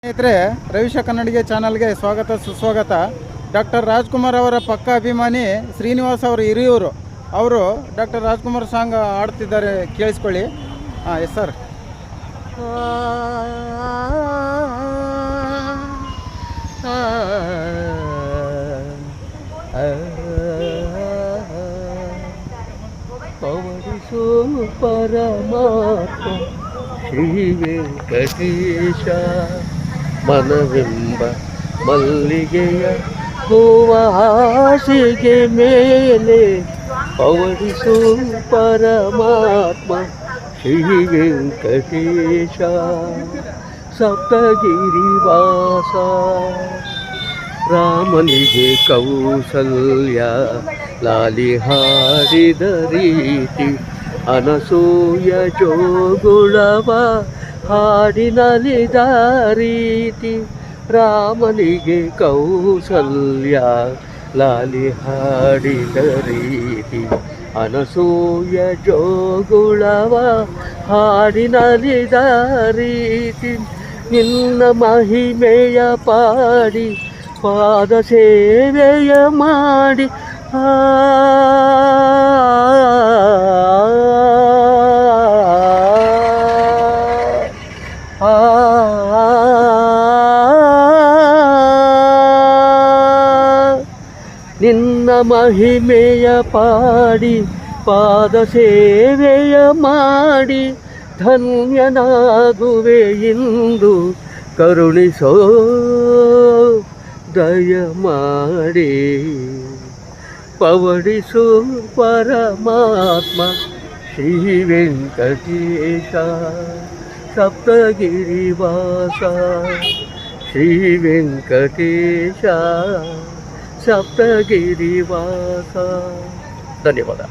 ಸ್ನೇಹಿತರೆ, ರವಿಶ ಕನ್ನಡಿಗೆ ಚಾನಲ್ಗೆ ಸ್ವಾಗತ ಸುಸ್ವಾಗತ. ಡಾಕ್ಟರ್ ರಾಜ್ಕುಮಾರ್ ಅವರ ಪಕ್ಕ ಅಭಿಮಾನಿ ಶ್ರೀನಿವಾಸ್ ಅವರು ಹಿರಿಯೂರು ಅವರು ಡಾಕ್ಟರ್ ರಾಜ್ಕುಮಾರ್ ಸಾಂಗ್ ಹಾಡ್ತಿದ್ದಾರೆ, ಕೇಳಿಸ್ಕೊಳ್ಳಿ. Yes sir. ಪವಡಿಸೋ ಪರಮಾತ್ಮ ಶ್ರೀ ವೆಂಕಟೇಶ, ಮನವೆಂಬ ಮಲ್ಲಿಗೆಯ ಹೂವ ಹಾಸಿಗೆ ಮೇಲೆ ಪವಡಿಸೋ ಪರಮಾತ್ಮ ಶ್ರೀ ವೆಂಕಟೇಶ. ಸಪ್ತಗಿರಿವಾಸ ರಾಮನಿಗೆ ಕೌಸಲ್ಯ ಲಾಲಿ ಹಾಡಿದ ರೀತಿ, ಅನಸೂಯ ಜೋಗುಳವ ಹಾಡಿನಲಿದ ರೀತಿ. ರಾಮನಿಗೆ ಕೌಸಲ್ಯ ಲಾಲಿ ಹಾಡಿದ ರೀತಿ, ಅನಸೂಯ ಜೋಗುಳವ ಹಾಡಿನಲಿದ ರೀತಿ. ನಿನ್ನ ಮಹಿಮೆಯ ಪಾಡಿ ಪಾದ ಸೇವೆಯ ಮಾಡಿ ನಿನ್ನ ಮಹಿಮೆಯ ಪಾಡಿ ಪಾದ ಸೇವೆಯ ಮಾಡಿ ಧನ್ಯನಾಗುವೆ ಇಂದು, ಕರುಣಿಸೋ ದಯ ಮಾಡಿ. ಪವಡಿಸು ಪರಮಾತ್ಮ ಶ್ರೀ ವೆಂಕಟೇಶ, ಸಪ್ತಗಿರಿವಾಸ ಶ್ರೀ ವೆಂಕಟೇಶ, ಸಪ್ತಗಿರಿವಾಸ. ಧನ್ಯವಾದ.